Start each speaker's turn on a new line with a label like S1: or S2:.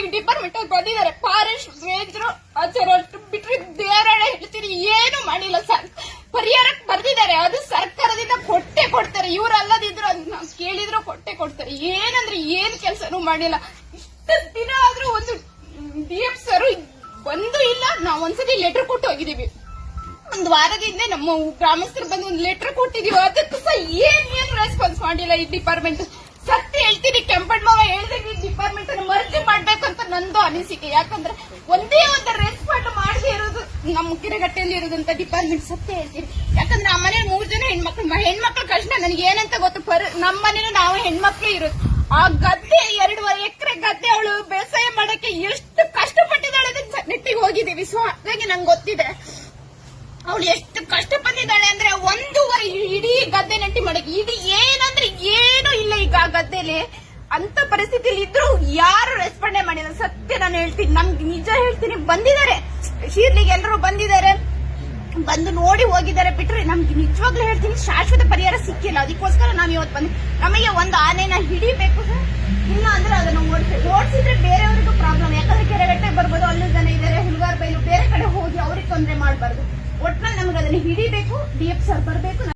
S1: ಈಗ ಡಿಪಾರ್ಟ್ಮೆಂಟ್ ಅವ್ರು ಬಂದಿದ್ದಾರೆ, ಫಾರೆಸ್ಟ್ ರೇಂಜರು ಅಷ್ಟು ಬಿಟ್ರೆ ಬೇರೆ ಹೇಳ್ತೀರಿ ಏನು ಮಾಡಿಲ್ಲ ಸರ್. ಪರಿಹಾರಕ್ಕೆ ಬರ್ದಿದ್ದಾರೆ, ಅದು ಸರ್ಕಾರದಿಂದ ಕೊಡ್ತಾರೆ. ಇವ್ರು ಅಲ್ಲದಿದ್ರು ಅದನ್ನ ಕೇಳಿದ್ರು ಕೊಡ್ತಾರೆ. ಏನಂದ್ರೆ ಏನ್ ಕೆಲಸನೂ ಮಾಡಿಲ್ಲ. ಇಷ್ಟ ದಿನ ಆದ್ರೂ ಒಂದು DF ಸರ್ ಬಂದು ಇಲ್ಲ. ನಾವ್ ಒಂದ್ಸತಿ ಲೆಟರ್ ಕೊಟ್ಟು ಹೋಗಿದೀವಿ, ಒಂದ್ ವಾರದಿಂದ ನಮ್ಮ ಗ್ರಾಮಸ್ಥರು ಬಂದು ಒಂದು ಲೆಟರ್ ಕೊಟ್ಟಿದೀವಿ. ಅದಕ್ಕೂ ಸಹ ಏನ್ ರೆಸ್ಪಾನ್ಸ್ ಮಾಡಿಲ್ಲ ಈ ಡಿಪಾರ್ಟ್ಮೆಂಟ್. ಸತ್ಯ ಹೇಳ್ತೀನಿ, ಕೆಂಪಣ್ಣ ಮಾವ ಹೇಳಿದಾಗ ಈ ಡಿಪಾರ್ಟ್ಮೆಂಟ್ ಅನ್ನು ಮರ್ಜಿ ಮಾಡ್ಬೇಕಂತ ನಂದು ಅನಿಸಿಕೆ. ಯಾಕಂದ್ರೆ ಒಂದೇ ಒಂದು ರೆಸ್ಪಾಂಡ್ ಮಾಡದೇ ಇರೋದು ನಮ್ಮ ಕಿರಗಟ್ಟೆಯಲ್ಲಿ ಇರೋದಂತ ಡಿಪಾರ್ಟ್ಮೆಂಟ್. ಸತ್ಯ ಹೇಳ್ತೀನಿ, ಯಾಕಂದ್ರೆ ಆ ಮನೇಲಿ 3 ಜನ ಹೆಣ್ಮಕ್ಳ ಕಷ್ಟ ನನಗೆ ಏನಂತ ಗೊತ್ತು. ನಮ್ಮ ಮನೇಲಿ ನಾವು ಹೆಣ್ಮಕ್ಳು ಇರೋದು. ಆ ಗದ್ದೆ 2.5 ಎಕರೆ ಗದ್ದೆ ಅವಳು ಬೇಸಾಯ ಮಾಡಕ್ಕೆ ಎಷ್ಟು ಕಷ್ಟಪಟ್ಟಿದ್ದಾಳೆ ನೆಟ್ಟಿಗೆ ಹೋಗಿದ್ದೀವಿ. ಸೊ ಹಾಗಾಗಿ ನಂಗೆ ಗೊತ್ತಿದೆ ಅವಳು ಎಷ್ಟು ಕಷ್ಟ ಬಂದಿದ್ದಾಳೆ ಅಂದ್ರೆ 1.5 ಇಡೀ ಗದ್ದೆ ನೆಟ್ಟಿ ಮಾಡಕ್ಕೆ. ಇದು ಏನಂದ್ರೆ ಏನು ಇಲ್ಲ ಈಗ ಆ ಗದ್ದೆಲಿ. ಅಂತ ಪರಿಸ್ಥಿತಿಲಿ ಇದ್ರು ಯಾರು ರೆಸ್ಪಾಂಡೇ ಮಾಡಿಲ್ಲ. ಸತ್ಯ ನಾನು ಹೇಳ್ತೀನಿ, ನಮ್ಗೆ ನಿಜ ಹೇಳ್ತೀನಿ. ಬಂದಿದ್ದಾರೆ ಶೀರ್ಲಿಗೆ, ಎಲ್ಲರೂ ಬಂದಿದ್ದಾರೆ, ಬಂದು ನೋಡಿ ಹೋಗಿದ್ದಾರೆ. ಬಿಟ್ರೆ ನಮ್ಗೆ ನಿಜವಾಗ್ಲೂ ಹೇಳ್ತೀನಿ ಶಾಶ್ವತ ಪರಿಹಾರ ಸಿಕ್ಕಿಲ್ಲ. ಅದಕ್ಕೋಸ್ಕರ ನಾವ್ ಇವತ್ತು ಬಂದು ನಮಗೆ ಒಂದು ಆನೆನ ಹಿಡಿಬೇಕು ಸರ್. ಇಲ್ಲ ಅಂದ್ರೆ ಅದನ್ನು ಓಡಿಸಿದ್ರೆ ಬೇರೆಯವರಿಗೂ ಪ್ರಾಬ್ಲಮ್. ಯಾಕಂದ್ರೆ ಕೆರೆಗಟ್ಟೆ ಬರ್ಬೋದು, ಅಲ್ಲೂ ಜನ ಇದ್ದಾರೆ, ಹುಲ್ಗಾರ್ ಬೈಲು ಬೇರೆ ಕಡೆ ಹೋಗಿ ಅವ್ರಿಗೆ ತೊಂದರೆ ಮಾಡಬಾರ್ದು. ಒಟ್ನಲ್ಲಿ ನಮ್ಗೆ ಅದನ್ನ ಹಿಡಿಬೇಕು. DF ಸರ್ ಬರ್ಬೇಕು.